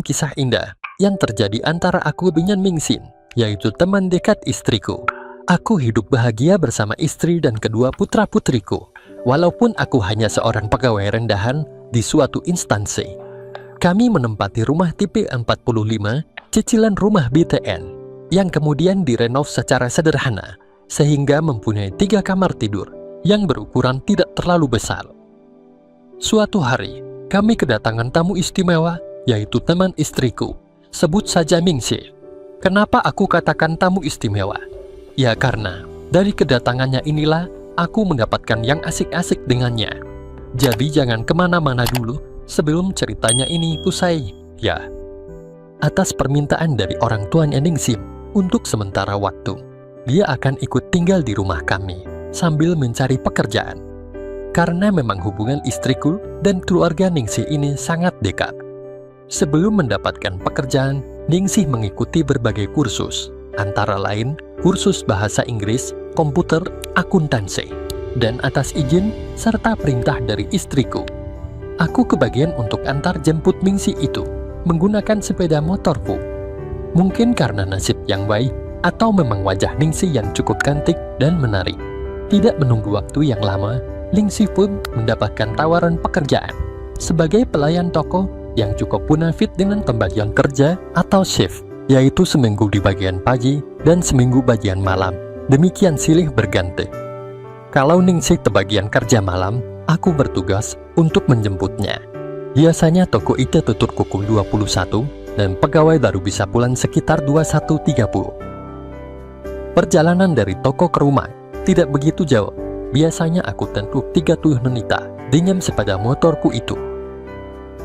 kisah indah yang terjadi antara aku dengan Mingxin, yaitu teman dekat istriku. Aku hidup bahagia bersama istri dan kedua putra-putriku, walaupun aku hanya seorang pegawai rendahan di suatu instansi. Kami menempati rumah tipe 45, cicilan rumah BTN, yang kemudian direnov secara sederhana, sehingga mempunyai 3 kamar tidur yang berukuran tidak terlalu besar. Suatu hari, kami kedatangan tamu istimewa, yaitu teman istriku. Sebut saja Mingxi. Kenapa aku katakan tamu istimewa? Ya karena dari kedatangannya inilah aku mendapatkan yang asik-asik dengannya. Jadi jangan kemana-mana dulu sebelum ceritanya ini usai, ya. Atas permintaan dari orang tuanya Ningxi, untuk sementara waktu, dia akan ikut tinggal di rumah kami sambil mencari pekerjaan. Karena memang hubungan istriku dan keluarga Ningxi ini sangat dekat. Sebelum mendapatkan pekerjaan, Ningxi mengikuti berbagai kursus, antara lain kursus bahasa Inggris, komputer, akuntansi, dan atas izin serta perintah dari istriku, aku kebagian untuk antar jemput Mingxi itu menggunakan sepeda motorku. Mungkin karena nasib yang baik atau memang wajah Ningxi yang cukup cantik dan menarik. Tidak menunggu waktu yang lama, Ningxi pun mendapatkan tawaran pekerjaan sebagai pelayan toko yang cukup munafik dengan pembagian kerja atau shift, yaitu seminggu di bagian pagi dan seminggu bagian malam. Demikian silih berganti. Kalau Ningxi kebagian kerja malam, aku bertugas untuk menjemputnya. Biasanya toko itu tutup pukul 21 dan pegawai baru bisa pulang sekitar 21.30. Perjalanan dari toko ke rumah tidak begitu jauh. Biasanya aku tempuh 30 menit dengan sepeda motorku itu.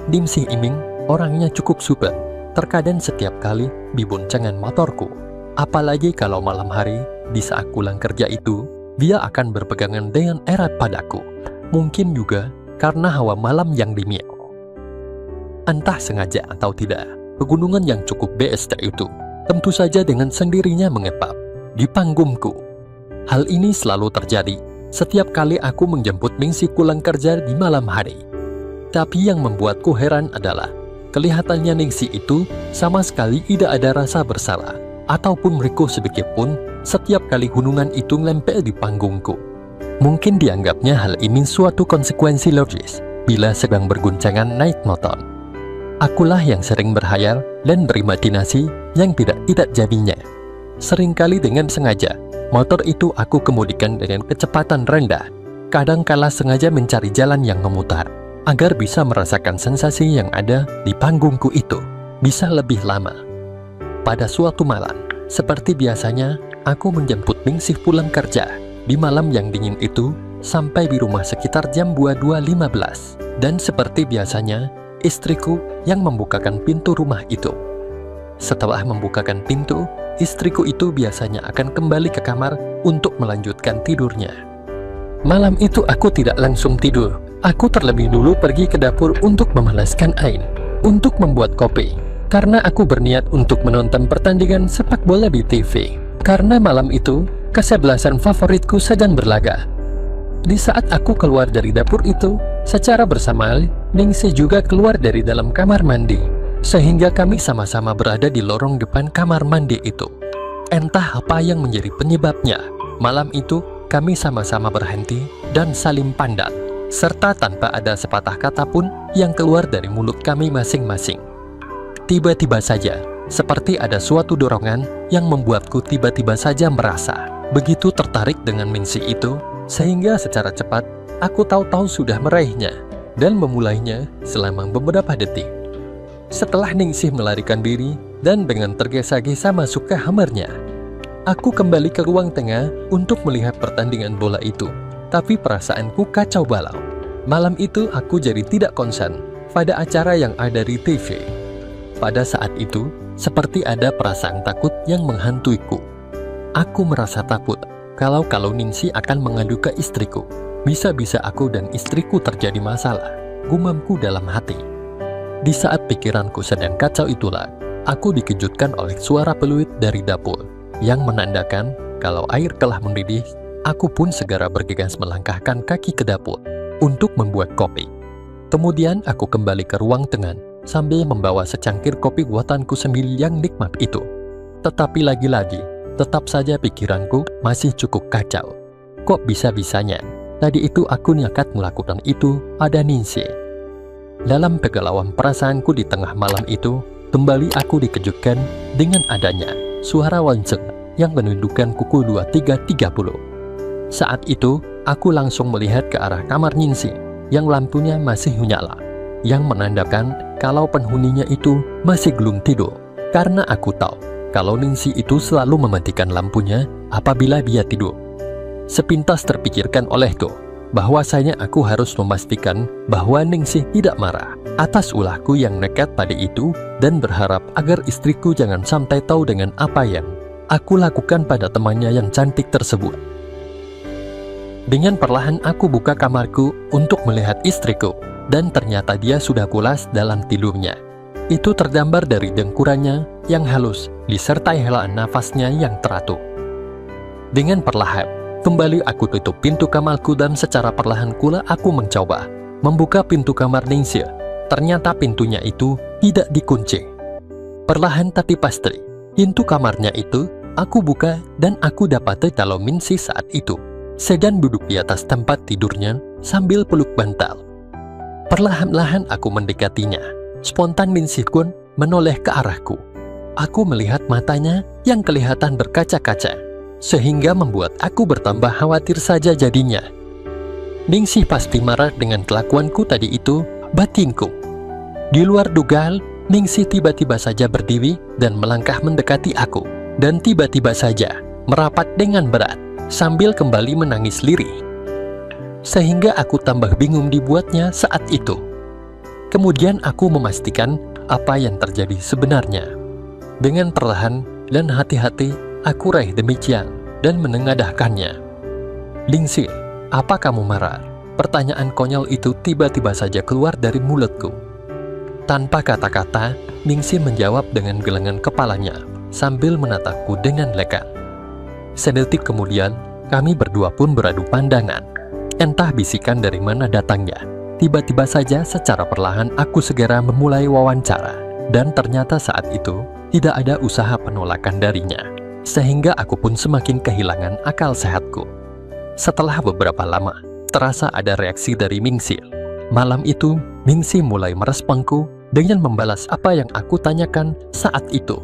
Ningxi Iming orangnya cukup super. Terkadang setiap kali diboncengan motorku. Apalagi kalau malam hari di saat pulang kerja itu, dia akan berpegangan dengan erat padaku. Mungkin juga karena hawa malam yang dingin. Entah sengaja atau tidak, pegunungan yang cukup BST itu tentu saja dengan sendirinya mengepap di panggungku. Hal ini selalu terjadi setiap kali aku menjemput Ningxi pulang kerja di malam hari. Tapi yang membuatku heran adalah kelihatannya Ningxi itu sama sekali tidak ada rasa bersalah ataupun merikuh sedikit pun setiap kali gunungan itu nempel di panggungku. Mungkin dianggapnya hal ini suatu konsekuensi logis bila sedang berguncangan naik motor. Akulah yang sering berhayal dan berimajinasi yang tidak jadinya. Seringkali dengan sengaja, motor itu aku kemudikan dengan kecepatan rendah. Kadangkala sengaja mencari jalan yang memutar, agar bisa merasakan sensasi yang ada di panggungku itu bisa lebih lama. Pada suatu malam, seperti biasanya, aku menjemput Ningxi pulang kerja. Di malam yang dingin itu, sampai di rumah sekitar jam 22.15. Dan seperti biasanya, istriku yang membukakan pintu rumah itu. Setelah membukakan pintu, istriku itu biasanya akan kembali ke kamar untuk melanjutkan tidurnya. Malam itu aku tidak langsung tidur. Aku terlebih dulu pergi ke dapur untuk memanaskan air, untuk membuat kopi. Karena aku berniat untuk menonton pertandingan sepak bola di TV. Karena malam itu, kesebelasan favoritku sedang berlaga. Di saat aku keluar dari dapur itu, secara bersamaan, Ningxi juga keluar dari dalam kamar mandi. Sehingga kami sama-sama berada di lorong depan kamar mandi itu. Entah apa yang menjadi penyebabnya, malam itu kami sama-sama berhenti dan saling pandang, serta tanpa ada sepatah kata pun yang keluar dari mulut kami masing-masing. Tiba-tiba saja, seperti ada suatu dorongan yang membuatku tiba-tiba saja merasa begitu tertarik dengan Ningxi itu, sehingga secara cepat aku tahu-tahu sudah meraihnya dan memulainya selama beberapa detik. Setelah Ningxi melarikan diri dan dengan tergesa-gesa masuk ke kamarnya, aku kembali ke ruang tengah untuk melihat pertandingan bola itu. Tapi perasaanku kacau balau. Malam itu aku jadi tidak konsen pada acara yang ada di TV. Pada saat itu, seperti ada perasaan takut yang menghantuiku. Aku merasa takut kalau Ningxi akan mengadu ke istriku. Bisa-bisa aku dan istriku terjadi masalah, gumamku dalam hati. Di saat pikiranku sedang kacau itulah, aku dikejutkan oleh suara peluit dari dapur, yang menandakan kalau air telah mendidih. Aku pun segera bergegas melangkahkan kaki ke dapur untuk membuat kopi. Kemudian aku kembali ke ruang tengah sambil membawa secangkir kopi buatanku sendiri yang nikmat itu. Tetapi lagi-lagi, tetap saja pikiranku masih cukup kacau. Kok bisa-bisanya tadi itu aku nekat melakukan itu pada Ningsih? Dalam kegalauan perasaanku di tengah malam itu, kembali aku dikejutkan dengan adanya suara lonceng yang menunjukkan pukul 23.30. Saat itu, aku langsung melihat ke arah kamar Ningsih yang lampunya masih menyala, yang menandakan kalau penghuninya itu masih belum tidur. Karena aku tahu kalau Ningsih itu selalu mematikan lampunya apabila dia tidur. Sepintas terpikirkan olehku bahwasanya aku harus memastikan bahwa Ningsih tidak marah atas ulahku yang nekat tadi itu dan berharap agar istriku jangan sampai tahu dengan apa yang aku lakukan pada temannya yang cantik tersebut. Dengan perlahan aku buka kamarku untuk melihat istriku, dan ternyata dia sudah pulas dalam tidurnya. Itu tergambar dari dengkurannya yang halus disertai helaan nafasnya yang teratur. Dengan perlahan, kembali aku tutup pintu kamarku dan secara perlahan pula aku mencoba membuka pintu kamar Ningsih. Ternyata pintunya itu tidak dikunci. Perlahan tapi pasti, pintu kamarnya itu aku buka dan aku dapati kalau Ningsih saat itu sedang duduk di atas tempat tidurnya sambil peluk bantal. Perlahan-lahan aku mendekatinya. Spontan Ningsih pun menoleh ke arahku. Aku melihat matanya yang kelihatan berkaca-kaca, sehingga membuat aku bertambah khawatir saja jadinya. Ningsih pasti marah dengan kelakuanku tadi itu, batinku. Di luar dugaan, Ningsih tiba-tiba saja berdiri dan melangkah mendekati aku, dan tiba-tiba saja merapat dengan berat sambil kembali menangis lirih. Sehingga aku tambah bingung dibuatnya saat itu. Kemudian aku memastikan apa yang terjadi sebenarnya. Dengan perlahan dan hati-hati, aku raih demikian dan menengadahkannya. "Ningsih, apa kamu marah?" Pertanyaan konyol itu tiba-tiba saja keluar dari mulutku. Tanpa kata-kata, Ningsih menjawab dengan gelengan kepalanya sambil menatapku dengan lekat. Sedetik kemudian, kami berdua pun beradu pandangan. Entah bisikan dari mana datangnya. Tiba-tiba saja secara perlahan aku segera memulai wawancara. Dan ternyata saat itu, tidak ada usaha penolakan darinya. Sehingga aku pun semakin kehilangan akal sehatku. Setelah beberapa lama, terasa ada reaksi dari Ningsih. Malam itu, Ningsih mulai meresponku dengan membalas apa yang aku tanyakan saat itu.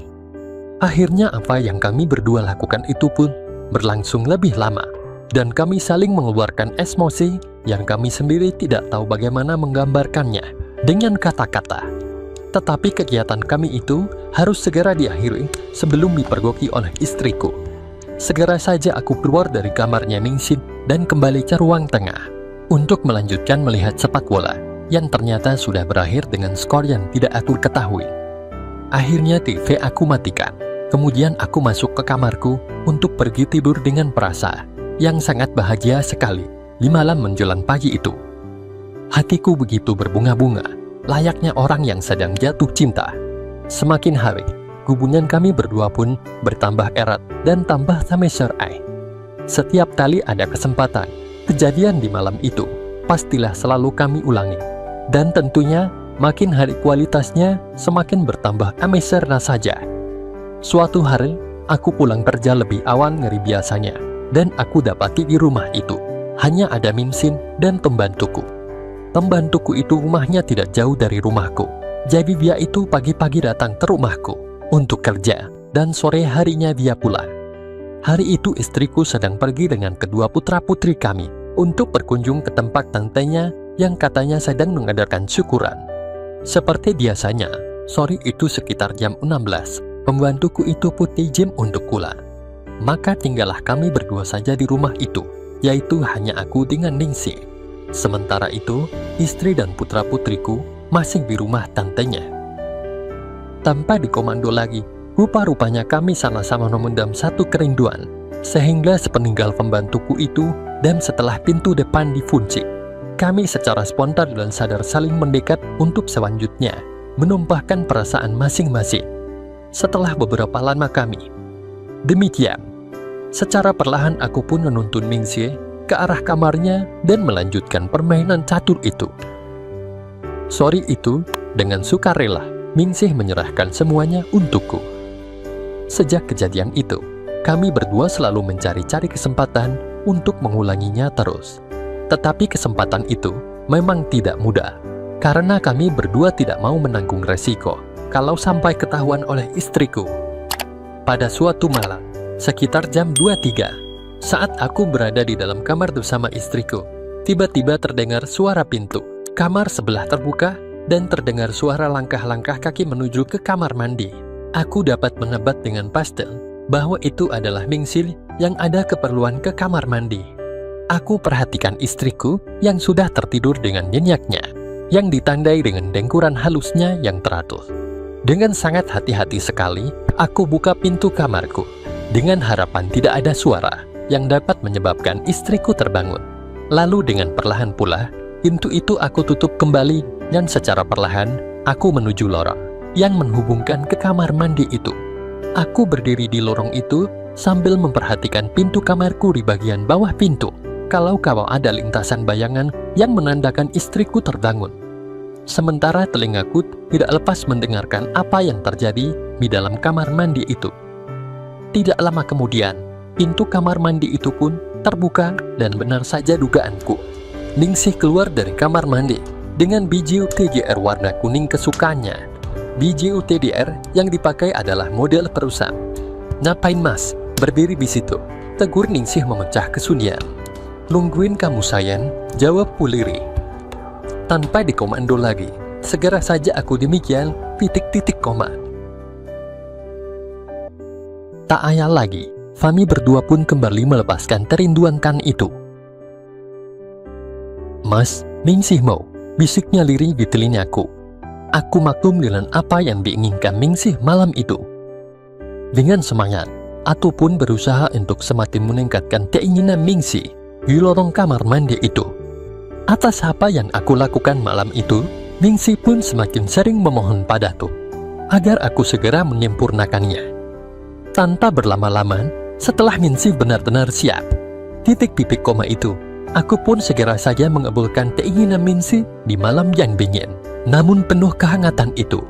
Akhirnya apa yang kami berdua lakukan itu pun berlangsung lebih lama, dan kami saling mengeluarkan emosi yang kami sendiri tidak tahu bagaimana menggambarkannya dengan kata-kata. Tetapi kegiatan kami itu harus segera diakhiri sebelum dipergoki oleh istriku. Segera saja aku keluar dari kamarnya Ningsih dan kembali ke ruang tengah untuk melanjutkan melihat sepak bola yang ternyata sudah berakhir dengan skor yang tidak aku ketahui. Akhirnya TV aku matikan. Kemudian aku masuk ke kamarku untuk pergi tidur dengan perasa yang sangat bahagia sekali di malam menjelang pagi itu. Hatiku begitu berbunga-bunga, layaknya orang yang sedang jatuh cinta. Semakin hari, hubungan kami berdua pun bertambah erat dan tambah mesra. Setiap kali ada kesempatan, kejadian di malam itu pastilah selalu kami ulangi. Dan tentunya, makin hari kualitasnya semakin bertambah mesra saja. Suatu hari, aku pulang kerja lebih awal dari biasanya, dan aku dapati di rumah itu hanya ada Ningsih dan pembantuku. Pembantuku itu rumahnya tidak jauh dari rumahku, jadi dia itu pagi-pagi datang ke rumahku untuk kerja, dan sore harinya dia pulang. Hari itu istriku sedang pergi dengan kedua putra-putri kami untuk berkunjung ke tempat tantenya yang katanya sedang mengadakan syukuran. Seperti biasanya, sore itu sekitar jam 16, pembantuku itu pun izin untuk pulang. Maka tinggallah kami berdua saja di rumah itu, yaitu hanya aku dengan Ningsih. Sementara itu, istri dan putra-putriku masih di rumah tantenya. Tanpa dikomando lagi, rupa-rupanya kami sama-sama memendam satu kerinduan, sehingga sepeninggal pembantuku itu dan setelah pintu depan dikunci, kami secara spontan dan sadar saling mendekat untuk selanjutnya menumpahkan perasaan masing-masing. Setelah beberapa lama kami demikian, secara perlahan aku pun menuntun Ningsih ke arah kamarnya dan melanjutkan permainan catur itu. Sore itu, dengan sukarela, Ningsih menyerahkan semuanya untukku. Sejak kejadian itu, kami berdua selalu mencari-cari kesempatan untuk mengulanginya terus. Tetapi kesempatan itu memang tidak mudah, karena kami berdua tidak mau menanggung resiko kalau sampai ketahuan oleh istriku. Pada suatu malam, sekitar jam 2.3, saat aku berada di dalam kamar bersama istriku, tiba-tiba terdengar suara pintu kamar sebelah terbuka dan terdengar suara langkah-langkah kaki menuju ke kamar mandi. Aku dapat menebak dengan pasti bahwa itu adalah Ningsih yang ada keperluan ke kamar mandi. Aku perhatikan istriku yang sudah tertidur dengan nyenyaknya, yang ditandai dengan dengkuran halusnya yang teratur. Dengan sangat hati-hati sekali, aku buka pintu kamarku, dengan harapan tidak ada suara yang dapat menyebabkan istriku terbangun. Lalu dengan perlahan pula, pintu itu aku tutup kembali dan secara perlahan, aku menuju lorong yang menghubungkan ke kamar mandi itu. Aku berdiri di lorong itu sambil memperhatikan pintu kamarku di bagian bawah pintu. Kalau ada lintasan bayangan yang menandakan istriku terbangun. Sementara telingaku tidak lepas mendengarkan apa yang terjadi di dalam kamar mandi itu. Tidak lama kemudian, pintu kamar mandi itu pun terbuka dan benar saja dugaanku. Ningsih keluar dari kamar mandi dengan biju TDR warna kuning kesukaannya. Biju TDR yang dipakai adalah model perusahaan. "Ngapain mas, berdiri di situ?" tegur Ningsih memecah kesunyian. "Nungguin kamu sayang," jawab Puliri. Tanpa dikomando lagi, segera saja aku demikian, titik-titik koma. Tak ayal lagi, kami berdua pun kembali melepaskan kerinduan kan itu. "Mas, Ningsih mau," bisiknya lirih di telingaku. Aku maklum dengan apa yang diinginkan Ningsih malam itu. Dengan semangat, aku pun berusaha untuk semakin meningkatkan keinginan Ningsih di lorong kamar mandi itu. Atas apa yang aku lakukan malam itu, Ningsih pun semakin sering memohon padaku agar aku segera menyempurnakannya. Tanpa berlama-lama, setelah Ningsih benar-benar siap, titik-titik koma itu, aku pun segera saja mengabulkan keinginan Ningsih di malam yang dingin, namun penuh kehangatan itu.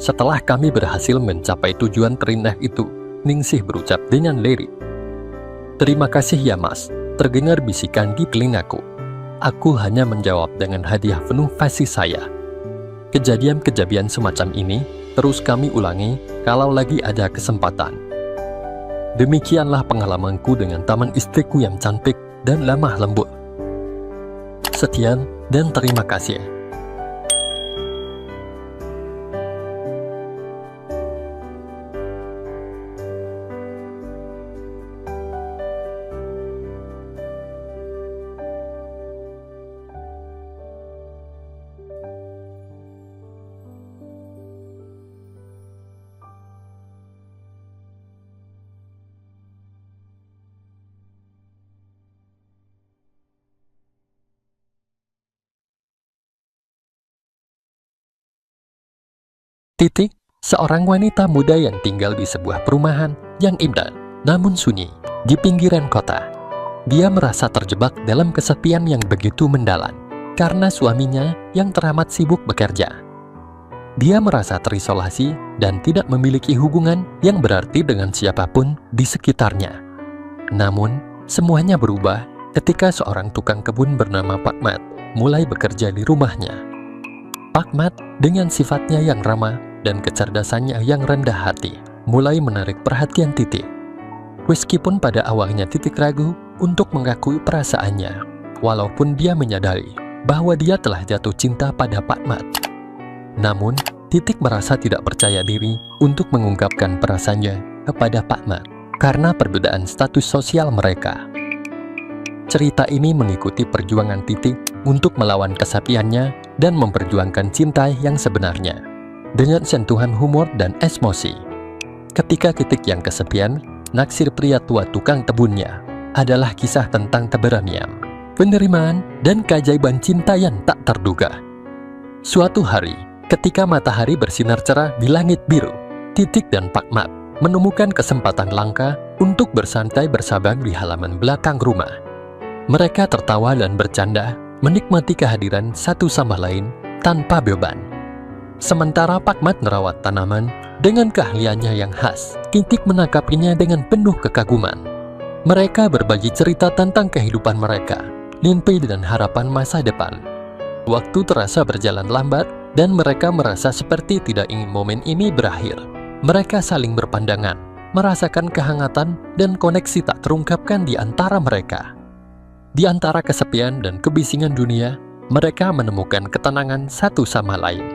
Setelah kami berhasil mencapai tujuan terindah itu, Ningsih berucap dengan lirik, "Terima kasih ya mas," terdengar bisikan di telingaku. Aku hanya menjawab dengan hadiah penuh kasih saya. Kejadian-kejadian semacam ini terus kami ulangi kalau lagi ada kesempatan. Demikianlah pengalamanku dengan taman istriku yang cantik dan lemah lembut. Sekian dan terima kasih. Titik, seorang wanita muda yang tinggal di sebuah perumahan yang indah namun sunyi di pinggiran kota. Dia merasa terjebak dalam kesepian yang begitu mendalam karena suaminya yang teramat sibuk bekerja. Dia merasa terisolasi dan tidak memiliki hubungan yang berarti dengan siapapun di sekitarnya. Namun, semuanya berubah ketika seorang tukang kebun bernama Pak Mat mulai bekerja di rumahnya. Pak Mat dengan sifatnya yang ramah dan kecerdasannya yang rendah hati mulai menarik perhatian Titik. Meskipun pada awalnya Titik ragu untuk mengakui perasaannya, walaupun dia menyadari bahwa dia telah jatuh cinta pada Pak Mat. Namun, Titik merasa tidak percaya diri untuk mengungkapkan perasaannya kepada Pak Mat karena perbedaan status sosial mereka. Cerita ini mengikuti perjuangan Titik untuk melawan kesepiannya dan memperjuangkan cinta yang sebenarnya dengan sentuhan humor dan emosi. Ketika Titik yang kesepian, naksir pria tua tukang kebunnya adalah kisah tentang keberanian, penerimaan, dan keajaiban cinta yang tak terduga. Suatu hari, ketika matahari bersinar cerah di langit biru, Titik dan Pak Mat menemukan kesempatan langka untuk bersantai bersama di halaman belakang rumah. Mereka tertawa dan bercanda menikmati kehadiran satu sama lain tanpa beban. Sementara Pakmat merawat tanaman dengan keahliannya yang khas, Kintik menangkapinya dengan penuh kekaguman. Mereka berbagi cerita tentang kehidupan mereka, mimpi dan harapan masa depan. Waktu terasa berjalan lambat dan mereka merasa seperti tidak ingin momen ini berakhir. Mereka saling berpandangan, merasakan kehangatan dan koneksi tak terungkapkan di antara mereka. Di antara kesepian dan kebisingan dunia, mereka menemukan ketenangan satu sama lain.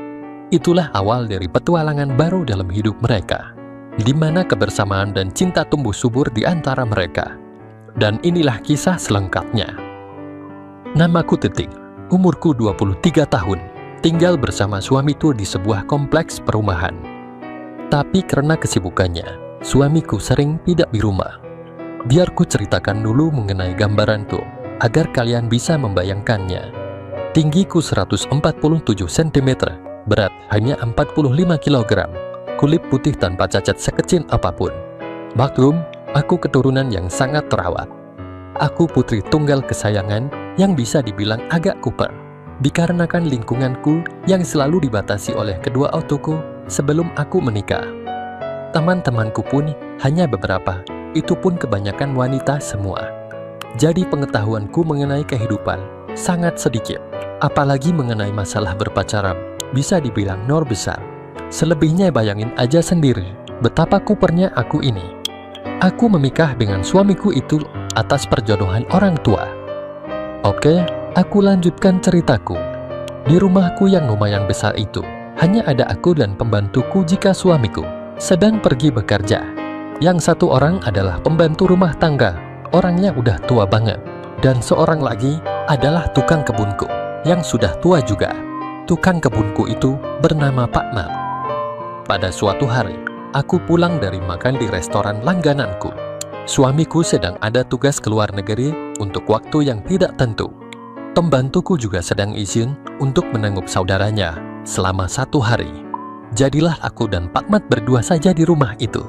Itulah awal dari petualangan baru dalam hidup mereka, di mana kebersamaan dan cinta tumbuh subur di antara mereka. Dan inilah kisah selengkapnya. Namaku Titik, umurku 23 tahun, tinggal bersama suamiku di sebuah kompleks perumahan. Tapi karena kesibukannya, suamiku sering tidak di rumah. Biar ku ceritakan dulu mengenai gambaranku, agar kalian bisa membayangkannya. Tinggiku 147 cm, berat hanya 45 kg, kulit putih tanpa cacat sekecil apapun. Maklum, aku keturunan yang sangat terawat. Aku putri tunggal kesayangan yang bisa dibilang agak kuper, dikarenakan lingkunganku yang selalu dibatasi oleh kedua ortuku sebelum aku menikah. Teman-temanku pun hanya beberapa, itu pun kebanyakan wanita semua. Jadi pengetahuanku mengenai kehidupan sangat sedikit, apalagi mengenai masalah berpacaran. Bisa dibilang nol besar. Selebihnya bayangin aja sendiri betapa kupernya aku ini. Aku memikah dengan suamiku itu atas perjodohan orang tua. Oke, aku lanjutkan ceritaku. Di rumahku yang lumayan besar itu, hanya ada aku dan pembantuku jika suamiku sedang pergi bekerja. Yang satu orang adalah pembantu rumah tangga, orangnya udah tua banget. Dan seorang lagi adalah tukang kebunku, yang sudah tua juga. Tukang kebunku itu bernama Pakmat. Pada suatu hari, aku pulang dari makan di restoran langgananku. Suamiku sedang ada tugas ke luar negeri untuk waktu yang tidak tentu. Pembantuku juga sedang izin untuk menengok saudaranya selama 1 hari. Jadilah aku dan Pakmat berdua saja di rumah itu.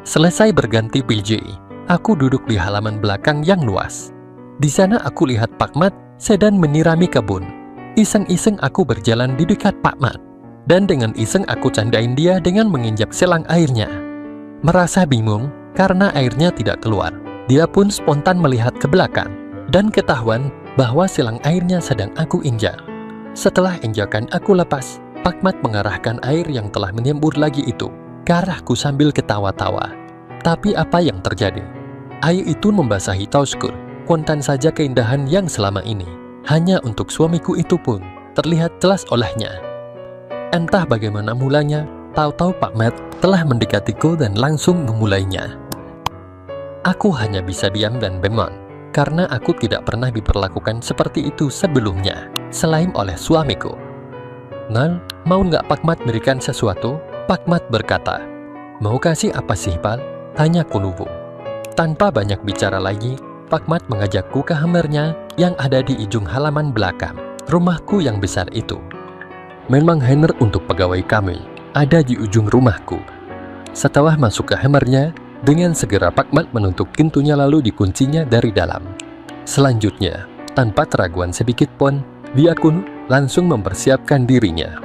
Selesai berganti PJ, aku duduk di halaman belakang yang luas. Di sana aku lihat Pakmat sedang menyirami kebun. Iseng-iseng aku berjalan di dekat Pakmat, dan dengan iseng aku candain dia dengan menginjak selang airnya. Merasa bingung karena airnya tidak keluar, dia pun spontan melihat ke belakang, dan ketahuan bahwa selang airnya sedang aku injak. Setelah injakan aku lepas, Pakmat mengarahkan air yang telah menyembur lagi itu ke arahku sambil ketawa-tawa. Tapi apa yang terjadi? Air itu membasahi tausku, kontan saja keindahan yang selama ini hanya untuk suamiku itu pun terlihat jelas olehnya. Entah bagaimana mulanya, tahu-tahu Pakmat telah mendekatiku dan langsung memulainya. Aku hanya bisa diam dan bengong, karena aku tidak pernah diperlakukan seperti itu sebelumnya, selain oleh suamiku. "Nal, mau nggak Pakmat berikan sesuatu?" Pakmat berkata. "Mau kasih apa sih, Pal?" tanya Kunubu. Tanpa banyak bicara lagi, Pakmat mengajakku ke kamarnya yang ada di ujung halaman belakang rumahku yang besar itu. Memang hangar untuk pegawai kami ada di ujung rumahku. Setelah masuk ke kamarnya, dengan segera Pakmat menutup pintunya lalu dikuncinya dari dalam. Selanjutnya, tanpa keraguan sedikit pun, dia pun langsung mempersiapkan dirinya.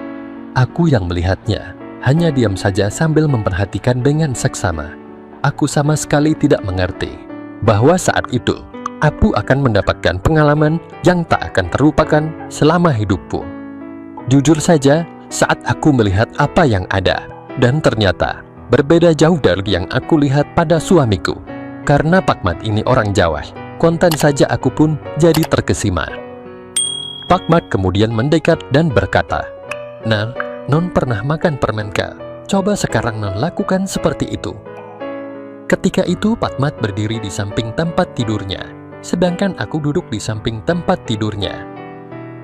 Aku yang melihatnya hanya diam saja sambil memperhatikan dengan seksama. Aku sama sekali tidak mengerti bahwa saat itu aku akan mendapatkan pengalaman yang tak akan terlupakan selama hidupku. Jujur saja, saat aku melihat apa yang ada, dan ternyata berbeda jauh dari yang aku lihat pada suamiku. Karena Pakmat ini orang Jawa, kontan saja aku pun jadi terkesima. Pakmat kemudian mendekat dan berkata, "Nal, non pernah makan permen kah? Coba sekarang non lakukan seperti itu." Ketika itu Pakmat berdiri di samping tempat tidurnya, sedangkan aku duduk di samping tempat tidurnya.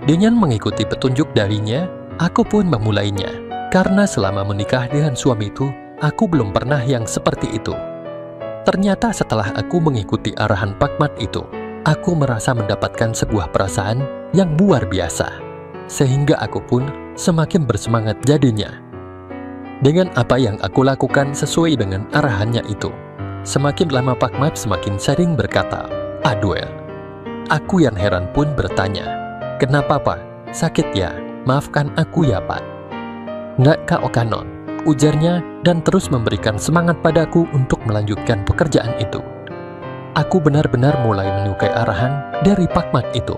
Dengan mengikuti petunjuk darinya, aku pun memulainya. Karena selama menikah dengan suamiku, aku belum pernah yang seperti itu. Ternyata setelah aku mengikuti arahan Pakmat itu, aku merasa mendapatkan sebuah perasaan yang luar biasa. Sehingga aku pun semakin bersemangat jadinya. Dengan apa yang aku lakukan sesuai dengan arahannya itu, semakin lama Pakmat semakin sering berkata, "Aduh." Aku yang heran pun bertanya, Kenapa Pak? Sakit ya? Maafkan aku ya Pak. Nggak Kak Okanon, ujarnya dan terus memberikan semangat padaku untuk melanjutkan pekerjaan itu. Aku benar-benar mulai menyukai arahan dari Pak Mat itu.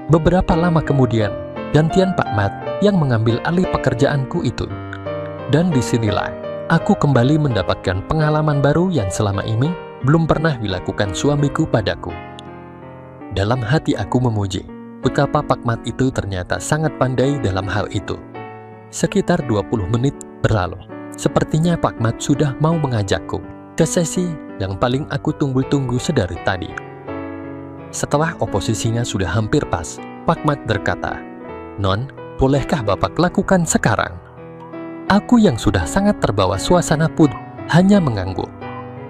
Beberapa lama kemudian, gantian Pak Mat yang mengambil alih pekerjaanku itu. Dan disinilah, aku kembali mendapatkan pengalaman baru yang selama ini belum pernah dilakukan suamiku padaku. Dalam hati aku memuji, betapa Pak Mat itu ternyata sangat pandai dalam hal itu. Sekitar 20 menit berlalu, sepertinya Pak Mat sudah mau mengajakku ke sesi yang paling aku tunggu-tunggu sedari tadi. Setelah oposisinya sudah hampir pas, Pak Mat berkata, "Non, bolehkah Bapak lakukan sekarang?" Aku yang sudah sangat terbawa suasana pun hanya mengangguk.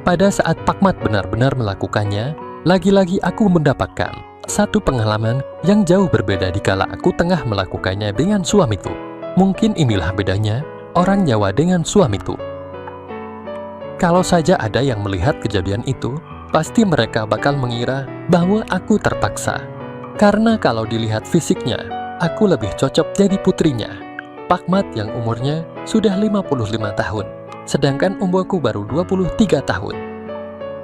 Pada saat Pak Mat benar-benar melakukannya, lagi-lagi aku mendapatkan satu pengalaman yang jauh berbeda dikala aku tengah melakukannya dengan suamiku. Mungkin inilah bedanya orang Jawa dengan suamiku. Kalau saja ada yang melihat kejadian itu, pasti mereka bakal mengira bahwa aku terpaksa. Karena kalau dilihat fisiknya, aku lebih cocok jadi putrinya. Pak Mat yang umurnya sudah 55 tahun, sedangkan umurku baru 23 tahun.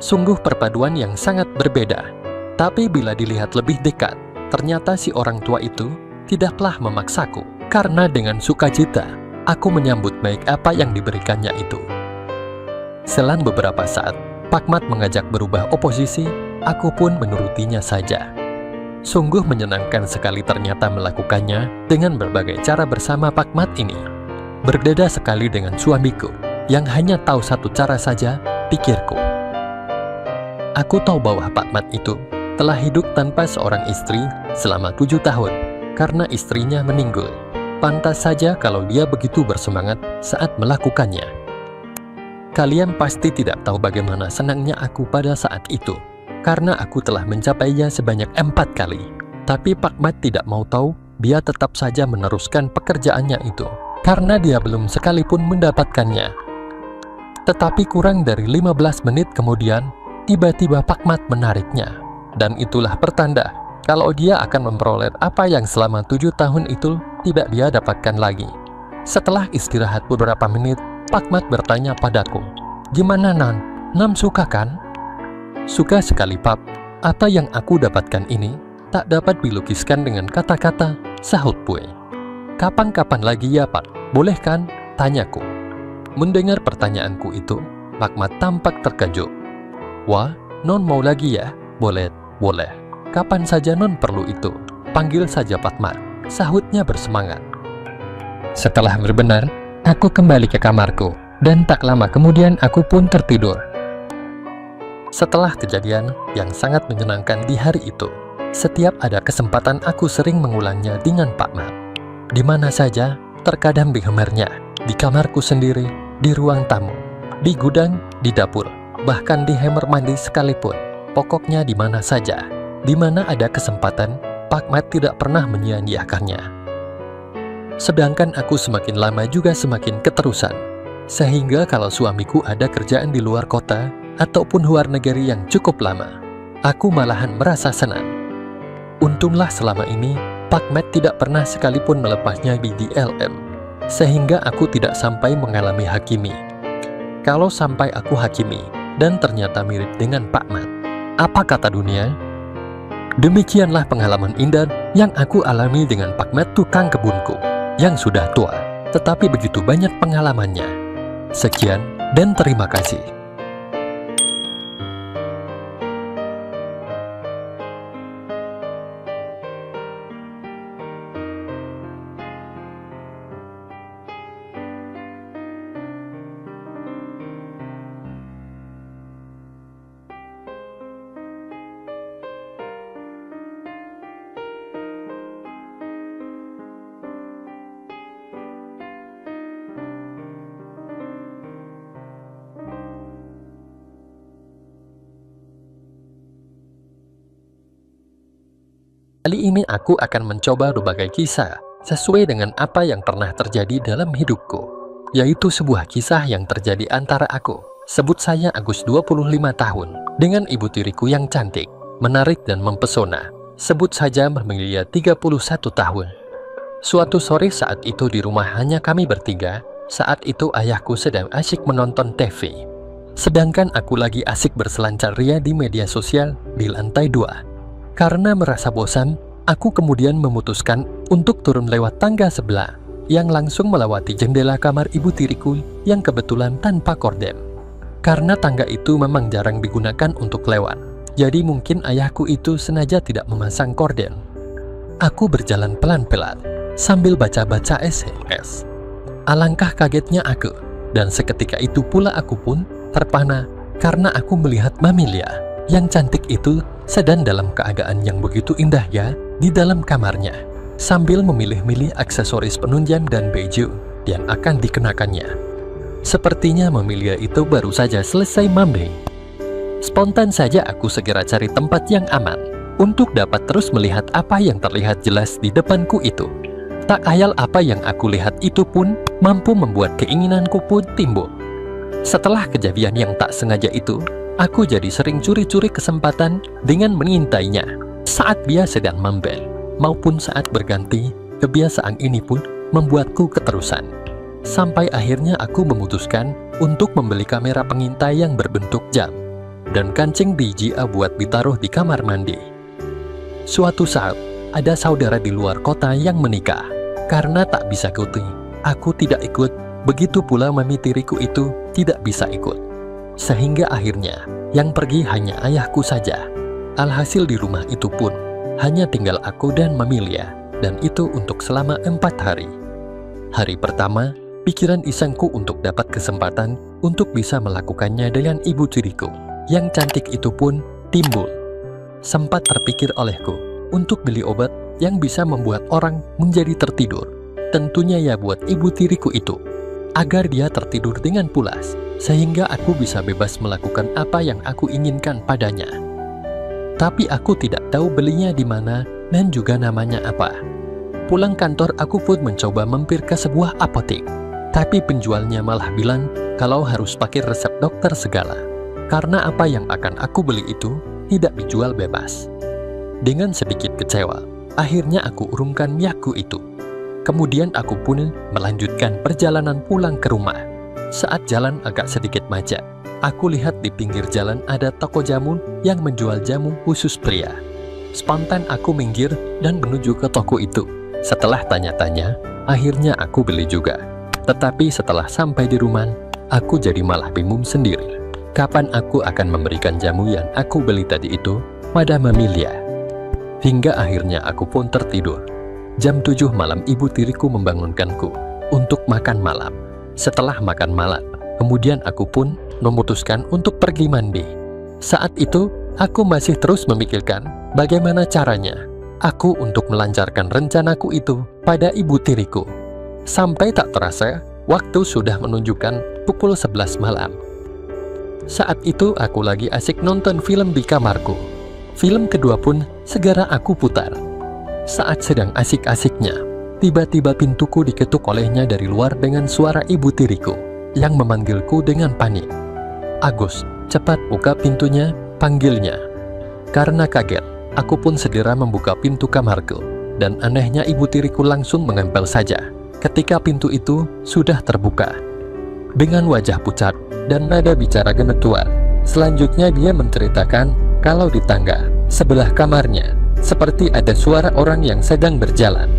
Sungguh perpaduan yang sangat berbeda. Tapi bila dilihat lebih dekat, ternyata si orang tua itu tidaklah memaksaku. Karena dengan sukacita, aku menyambut baik apa yang diberikannya itu. Selang beberapa saat, Pak Mat mengajak berubah oposisi, aku pun menurutinya saja. Sungguh menyenangkan sekali ternyata melakukannya dengan berbagai cara bersama Pak Mat ini. Berbeda sekali dengan suamiku, yang hanya tahu satu cara saja, pikirku. Aku tahu bahwa Pak Mat itu telah hidup tanpa seorang istri selama 7 tahun, karena istrinya meninggal. Pantas saja kalau dia begitu bersemangat saat melakukannya. Kalian pasti tidak tahu bagaimana senangnya aku pada saat itu, karena aku telah mencapainya sebanyak 4 kali. Tapi Pak Mat tidak mau tahu, dia tetap saja meneruskan pekerjaannya itu, karena dia belum sekalipun mendapatkannya. Tetapi kurang dari 15 menit kemudian, tiba-tiba Pak Mat menariknya. Dan itulah pertanda kalau dia akan memperoleh apa yang selama 7 tahun itu tidak dia dapatkan lagi. Setelah istirahat beberapa menit, Pak Mat bertanya padaku, "Gimana Non? Nam suka kan?" "Suka sekali Pap. Apa yang aku dapatkan ini tak dapat dilukiskan dengan kata-kata," sahut Pue. "Kapan-kapan lagi ya Pak, boleh kan?" tanyaku. Mendengar pertanyaanku itu, Pak Mat tampak terkejut. "Wah, Non mau lagi ya? Boleh, boleh. Kapan saja Non perlu itu, panggil saja Pak Mat," sahutnya bersemangat. Setelah berbenar, aku kembali ke kamarku, dan tak lama kemudian aku pun tertidur. Setelah kejadian yang sangat menyenangkan di hari itu, setiap ada kesempatan aku sering mengulangnya dengan Pak Mat. Di mana saja, terkadang di kamarnya, di kamarku sendiri, di ruang tamu, di gudang, di dapur, bahkan di kamar mandi sekalipun. Pokoknya di mana saja, di mana ada kesempatan, Pak Mat tidak pernah menyia-nyiakannya. Sedangkan aku semakin lama juga semakin keterusan, sehingga kalau suamiku ada kerjaan di luar kota ataupun luar negeri yang cukup lama, aku malahan merasa senang. Untunglah selama ini Pak Mat tidak pernah sekalipun melepasnya di DLM, sehingga aku tidak sampai mengalami hakimi. Kalau sampai aku hakimi dan ternyata mirip dengan Pak Mat, apa kata dunia? Demikianlah pengalaman indah yang aku alami dengan Pak Mat tukang kebunku, yang sudah tua, tetapi begitu banyak pengalamannya. Sekian dan terima kasih. Kali ini aku akan mencoba berbagai kisah sesuai dengan apa yang pernah terjadi dalam hidupku, yaitu sebuah kisah yang terjadi antara aku, sebut saya Agus 25 tahun, dengan ibu tiriku yang cantik, menarik dan mempesona, Sebut saja Mamilia 31 tahun. Suatu sore saat itu di rumah hanya kami bertiga. Saat itu ayahku sedang asyik menonton TV. Sedangkan aku lagi asik berselancar ria di media sosial di lantai 2. Karena merasa bosan, aku kemudian memutuskan untuk turun lewat tangga sebelah yang langsung melewati jendela kamar ibu tiriku yang kebetulan tanpa korden. Karena tangga itu memang jarang digunakan untuk lewat, jadi mungkin ayahku itu sengaja tidak memasang korden. Aku berjalan pelan-pelan sambil baca-baca SMS. Alangkah kagetnya aku, dan seketika itu pula aku pun terpana karena aku melihat Mamilia yang cantik itu sedang dalam keadaan yang begitu indah ya di dalam kamarnya, sambil memilih-milih aksesoris penunjang dan baju yang akan dikenakannya. Sepertinya Mamilia itu baru saja selesai mandi. Spontan saja aku segera cari tempat yang aman untuk dapat terus melihat apa yang terlihat jelas di depanku itu. Tak ayal apa yang aku lihat itu pun mampu membuat keinginanku pun timbul. Setelah kejadian yang tak sengaja itu, aku jadi sering curi-curi kesempatan dengan mengintainya saat dia sedang membel, maupun saat berganti. Kebiasaan ini pun membuatku keterusan. Sampai akhirnya aku memutuskan untuk membeli kamera pengintai yang berbentuk jam dan kancing DJI buat ditaruh di kamar mandi. Suatu saat, ada saudara di luar kota yang menikah. Karena tak bisa cuti, aku tidak ikut. Begitu pula mami tiriku itu tidak bisa ikut. Sehingga akhirnya, yang pergi hanya ayahku saja. Alhasil di rumah itu pun hanya tinggal aku dan Mamilia, dan itu untuk selama 4 hari. Hari pertama, pikiran isengku untuk dapat kesempatan untuk bisa melakukannya dengan ibu tiriku yang cantik itu pun timbul. Sempat terpikir olehku untuk beli obat yang bisa membuat orang menjadi tertidur. Tentunya ya buat ibu tiriku itu, agar dia tertidur dengan pulas, sehingga aku bisa bebas melakukan apa yang aku inginkan padanya. Tapi aku tidak tahu belinya di mana dan juga namanya apa. Pulang kantor aku pun mencoba mampir ke sebuah apotek, tapi penjualnya malah bilang kalau harus pakai resep dokter segala, karena apa yang akan aku beli itu tidak dijual bebas. Dengan sedikit kecewa, akhirnya aku urungkan niatku itu. Kemudian aku pun melanjutkan perjalanan pulang ke rumah. Saat jalan agak sedikit macet, aku lihat di pinggir jalan ada toko jamu yang menjual jamu khusus pria. Spontan aku minggir dan menuju ke toko itu. Setelah tanya-tanya, akhirnya aku beli juga. Tetapi setelah sampai di rumah, aku jadi malah bingung sendiri. Kapan aku akan memberikan jamu yang aku beli tadi itu pada Mamilia? Hingga akhirnya aku pun tertidur. Jam 7 malam ibu tiriku membangunkanku untuk makan malam. Setelah makan malam, kemudian aku pun memutuskan untuk pergi mandi. Saat itu, aku masih terus memikirkan bagaimana caranya aku untuk melancarkan rencanaku itu pada ibu tiriku. Sampai tak terasa, waktu sudah menunjukkan pukul 11 malam. Saat itu aku lagi asik nonton film di kamarku. Film kedua pun segera aku putar. Saat sedang asik-asiknya, tiba-tiba pintuku diketuk olehnya dari luar dengan suara ibu tiriku yang memanggilku dengan panik. "Agus, cepat buka pintunya," panggilnya. Karena kaget, aku pun segera membuka pintu kamarku, dan anehnya ibu tiriku langsung menempel saja ketika pintu itu sudah terbuka. Dengan wajah pucat dan nada bicara gemetuan, selanjutnya dia menceritakan kalau di tangga sebelah kamarnya seperti ada suara orang yang sedang berjalan.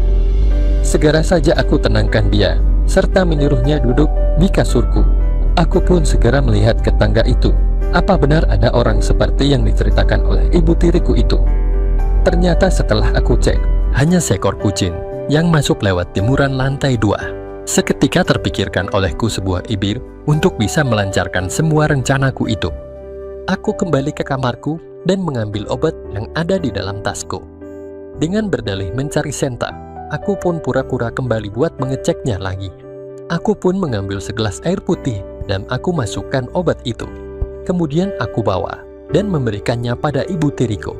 Segera saja aku tenangkan dia, serta menyuruhnya duduk di kasurku. Aku pun segera melihat ke tangga itu. Apa benar ada orang seperti yang diceritakan oleh ibu tiriku itu? Ternyata setelah aku cek, hanya seekor kucing yang masuk lewat jemuran lantai 2. Seketika terpikirkan olehku sebuah ide untuk bisa melancarkan semua rencanaku itu. Aku kembali ke kamarku dan mengambil obat yang ada di dalam tasku. Dengan berdalih mencari senta, aku pun pura-pura kembali buat mengeceknya lagi. Aku pun mengambil segelas air putih dan aku masukkan obat itu. Kemudian aku bawa dan memberikannya pada ibu tiriku.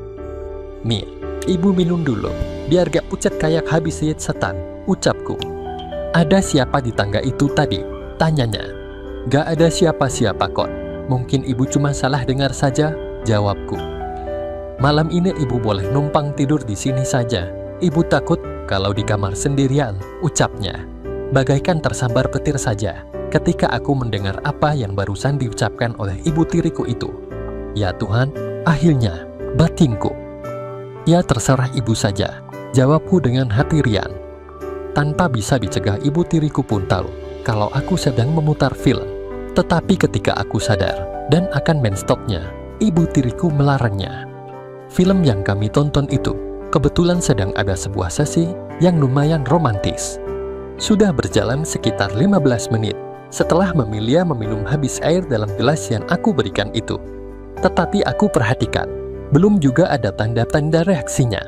"Mi, ibu minum dulu, biar gak pucat kayak habis lihat setan," ucapku. "Ada siapa di tangga itu tadi?" tanyanya. "Gak ada siapa-siapa kok. Mungkin ibu cuma salah dengar saja," jawabku. Malam ini ibu boleh numpang tidur di sini saja. Ibu takut kalau di kamar sendirian, ucapnya. Bagaikan tersambar petir saja ketika aku mendengar apa yang barusan diucapkan oleh ibu tiriku itu. Ya Tuhan, akhirnya batinku. Ya terserah ibu saja, jawabku dengan hati riang. Tanpa bisa dicegah, ibu tiriku pun tahu kalau aku sedang memutar film. Tetapi ketika aku sadar dan akan main stopnya, ibu tiriku melarangnya. Film yang kami tonton itu kebetulan sedang ada sebuah sesi yang lumayan romantis. Sudah berjalan sekitar 15 menit setelah Mamilia meminum habis air dalam gelas yang aku berikan itu. Tetapi aku perhatikan, belum juga ada tanda-tanda reaksinya.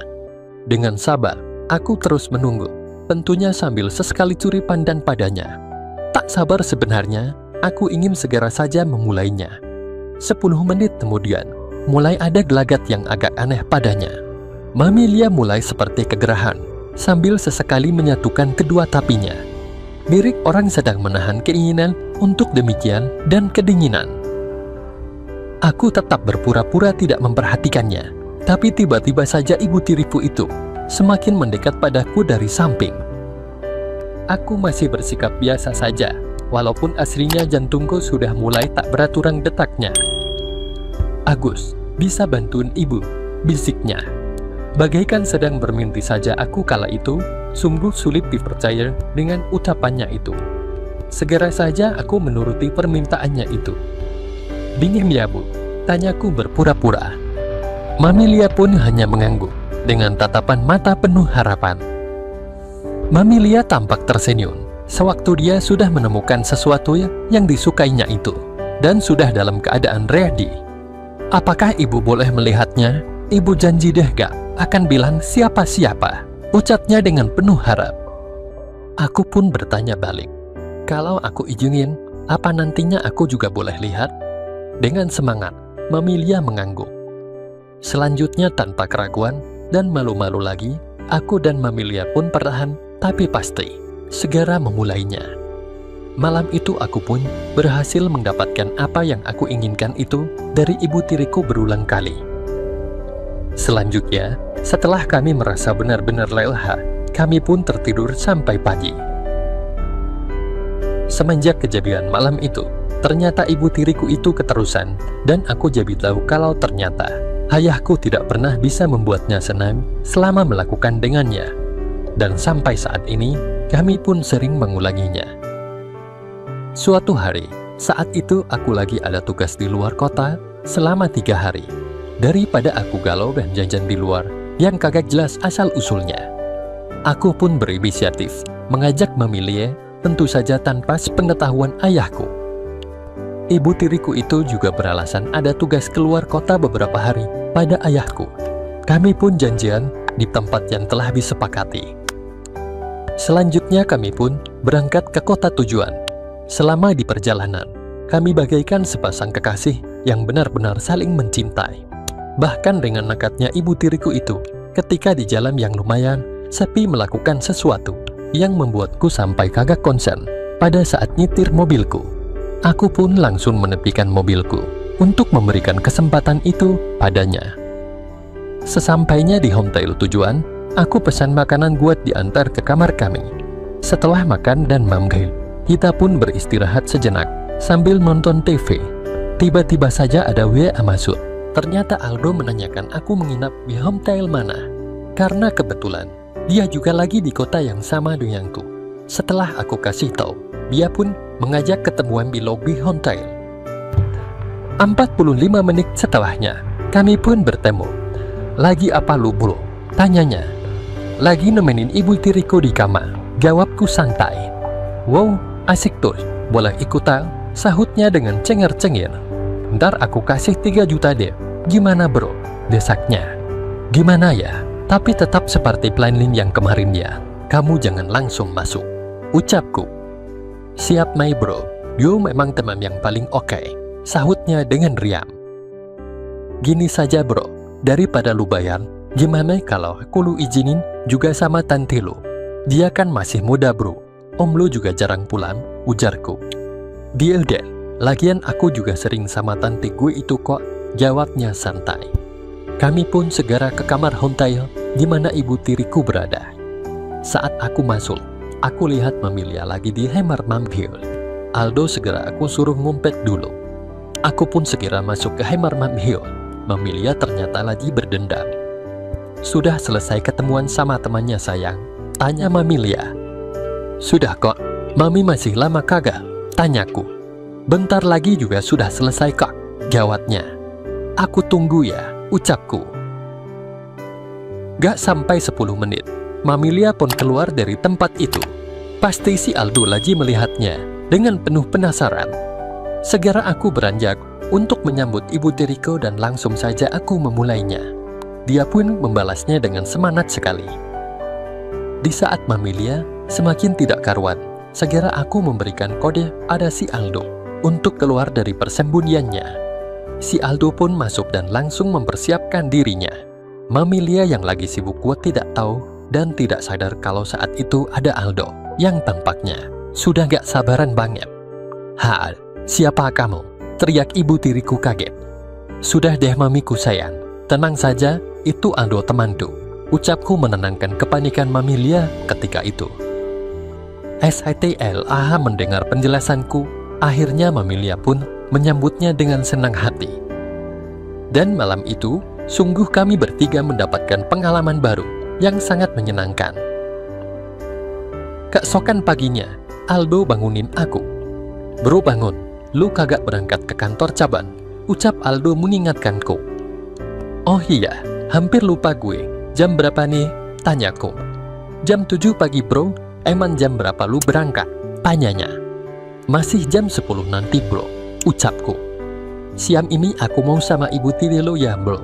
Dengan sabar, aku terus menunggu, tentunya sambil sesekali curi pandang padanya. Tak sabar sebenarnya, aku ingin segera saja memulainya. 10 menit kemudian, mulai ada gelagat yang agak aneh padanya. Mamilia mulai seperti kegerahan, sambil sesekali menyatukan kedua tapinya. Mirip orang sedang menahan keinginan untuk demikian dan kedinginan. Aku tetap berpura-pura tidak memperhatikannya, tapi tiba-tiba saja ibu tiriku itu semakin mendekat padaku dari samping. Aku masih bersikap biasa saja, walaupun aslinya jantungku sudah mulai tak beraturan detaknya. "Agus, bisa bantuin ibu?" bisiknya. Bagaikan sedang bermimpi saja aku kala itu, sungguh sulit dipercaya dengan ucapannya itu. Segera saja aku menuruti permintaannya itu. "Dingin ya bu?" tanyaku berpura-pura. Mamilia pun hanya mengangguk dengan tatapan mata penuh harapan. Mamilia tampak tersenyum sewaktu dia sudah menemukan sesuatu yang disukainya itu dan sudah dalam keadaan ready. "Apakah ibu boleh melihatnya? Ibu janji deh gak akan bilang siapa-siapa," ucapnya dengan penuh harap. Aku pun bertanya balik, "Kalau aku izinin, apa nantinya aku juga boleh lihat?" Dengan semangat, Mamilia mengangguk. Selanjutnya tanpa keraguan dan malu-malu lagi, aku dan Mamilia pun perlahan tapi pasti segera memulainya. Malam itu aku pun berhasil mendapatkan apa yang aku inginkan itu dari ibu tiriku berulang kali. Selanjutnya, setelah kami merasa benar-benar lelah, kami pun tertidur sampai pagi. Semenjak kejadian malam itu, ternyata ibu tiriku itu keterusan, dan aku jadi tahu kalau ternyata ayahku tidak pernah bisa membuatnya senang selama melakukan dengannya. Dan sampai saat ini, kami pun sering mengulanginya. Suatu hari, saat itu aku lagi ada tugas di luar kota selama 3 hari. Daripada aku galau dan jajan di luar yang kagak jelas asal-usulnya, aku pun berinisiatif mengajak Mamilia, tentu saja tanpa sepengetahuan ayahku. Ibu tiriku itu juga beralasan ada tugas keluar kota beberapa hari pada ayahku. Kami pun janjian di tempat yang telah disepakati. Selanjutnya kami pun berangkat ke kota tujuan. Selama di perjalanan, kami bagaikan sepasang kekasih yang benar-benar saling mencintai. Bahkan dengan nekatnya ibu tiriku itu, ketika di jalan yang lumayan sepi melakukan sesuatu yang membuatku sampai kagak konsen pada saat nyetir mobilku. Aku pun langsung menepikan mobilku untuk memberikan kesempatan itu padanya. Sesampainya di hotel tujuan, aku pesan makanan buat diantar ke kamar kami. Setelah makan dan manggil, kita pun beristirahat sejenak sambil nonton TV. Tiba-tiba saja ada WA masuk. Ternyata Aldo menanyakan aku menginap di hotel mana. Karena kebetulan dia juga lagi di kota yang sama denganku. Setelah aku kasih tahu, dia pun mengajak ketemuan di lobi hotel. 45 menit setelahnya, kami pun bertemu. "Lagi apa lu bro?" tanyanya. "Lagi nemenin ibu tiriku di kamar," jawabku santai. "Wow, asik tuh, boleh ikutan?" sahutnya dengan cengar-cengir. "Ntar aku kasih 3 juta deh." "Gimana bro?" desaknya. "Gimana ya, tapi tetap seperti planning yang kemarin ya. Kamu jangan langsung masuk," ucapku. "Siap my bro, you memang teman yang paling oke," sahutnya dengan riang. "Gini saja bro, daripada lu bayar, gimana kalau aku lu izinin juga sama tante lu? Dia kan masih muda bro, om lu juga jarang pulang," ujarku. "Deal deh, lagian aku juga sering sama tante gue itu kok," jawabnya santai. Kami pun segera ke kamar hotel di mana ibu tiriku berada. Saat aku masuk, aku lihat Mamilia lagi di kamar Mamhiul. Aldo segera aku suruh ngumpet dulu. Aku pun segera masuk ke kamar Mamhiul. Mamilia ternyata lagi berdendam. Sudah selesai ketemuan sama temannya sayang? Tanya Mamilia. Sudah kok, Mami masih lama kagak? Tanyaku. Bentar lagi juga sudah selesai kok, jawabnya. Aku tunggu ya, ucapku. Gak sampai 10 menit, Mamilia pun keluar dari tempat itu. Pasti si Aldo lagi melihatnya dengan penuh penasaran. Segera aku beranjak untuk menyambut ibu tiriku dan langsung saja aku memulainya. Dia pun membalasnya dengan semangat sekali. Di saat Mamilia semakin tidak karuan, segera aku memberikan kode pada si Aldo untuk keluar dari persembunyiannya. Si Aldo pun masuk dan langsung mempersiapkan dirinya. Mamilia yang lagi sibuk kuat tidak tahu dan tidak sadar kalau saat itu ada Aldo yang tampaknya sudah gak sabaran banget. "Ha, siapa kamu?" teriak ibu tiriku kaget. "Sudah deh mamiku sayang, tenang saja, itu Aldo temanku," ucapku menenangkan kepanikan Mamilia ketika itu. SHTLAH mendengar penjelasanku, akhirnya Mamilia pun menyambutnya dengan senang hati. Dan malam itu, sungguh kami bertiga mendapatkan pengalaman baru yang sangat menyenangkan. Keesokan paginya, Aldo bangunin aku. "Bro bangun, lu kagak berangkat ke kantor cabang," ucap Aldo mengingatkanku. "Oh iya, hampir lupa gue. Jam berapa nih?" tanyaku. "Jam 7 pagi bro, emang jam berapa lu berangkat?" tanyanya. "Masih jam 10 nanti bro," ucapku. "Siang ini aku mau sama ibu tiri lo ya bro.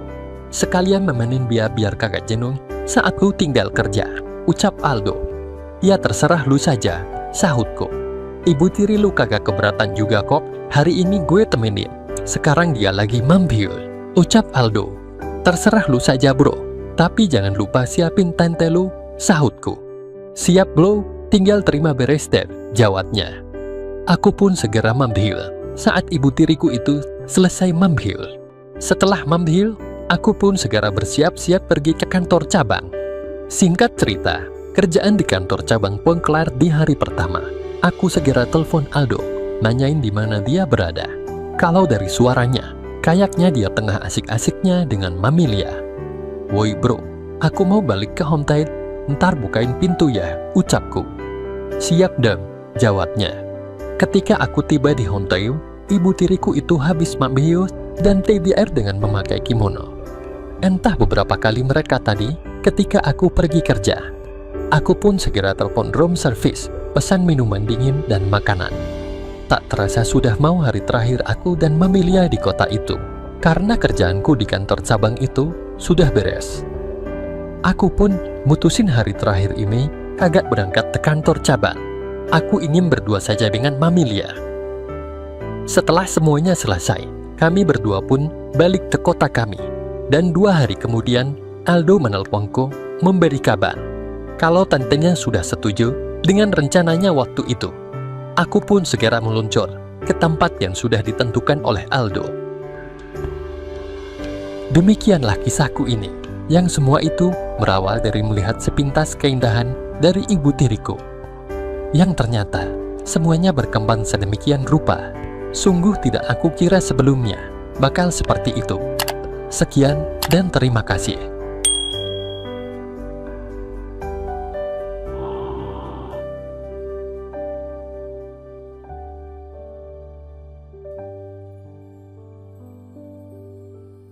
Sekalian nemenin biar kagak jenuh saat lu tinggal kerja," ucap Aldo. "Ya terserah lu saja," sahutku. "Ibu tiri lu kagak keberatan juga kok, hari ini gue temenin. Sekarang dia lagi Mamhiul," ucap Aldo. "Terserah lu saja bro, tapi jangan lupa siapin tante lu," sahutku. "Siap bro, tinggal terima beres deh," jawabnya. Aku pun segera Mamhiul saat ibu tiriku itu selesai Mamhiul. Setelah Mamhiul, aku pun segera bersiap-siap pergi ke kantor cabang. Singkat cerita, kerjaan di kantor cabang pun kelar di hari pertama. Aku segera telepon Aldo, nanyain di mana dia berada. Kalau dari suaranya, kayaknya dia tengah asik-asiknya dengan Mamilia. "Woi bro, aku mau balik ke homestay, ntar bukain pintu ya," ucapku. "Siap dam," jawabnya. Ketika aku tiba di homestay, ibu tiriku itu habis Mamhiul dan TBR dengan memakai kimono. Entah beberapa kali mereka tadi ketika aku pergi kerja. Aku pun segera telepon room service, pesan minuman dingin dan makanan. Tak terasa sudah mau hari terakhir aku dan Mamilia di kota itu, karena kerjaanku di kantor cabang itu sudah beres. Aku pun mutusin hari terakhir ini kagak berangkat ke kantor cabang. Aku ingin berdua saja dengan Mamilia. Setelah semuanya selesai, kami berdua pun balik ke kota kami. Dan 2 hari kemudian, Aldo menelponku memberi kabar kalau tantenya sudah setuju dengan rencananya waktu itu. Aku pun segera meluncur ke tempat yang sudah ditentukan oleh Aldo. Demikianlah kisahku ini, yang semua itu berawal dari melihat sepintas keindahan dari ibu tiriku, yang ternyata semuanya berkembang sedemikian rupa. Sungguh tidak aku kira sebelumnya bakal seperti itu. Sekian dan terima kasih.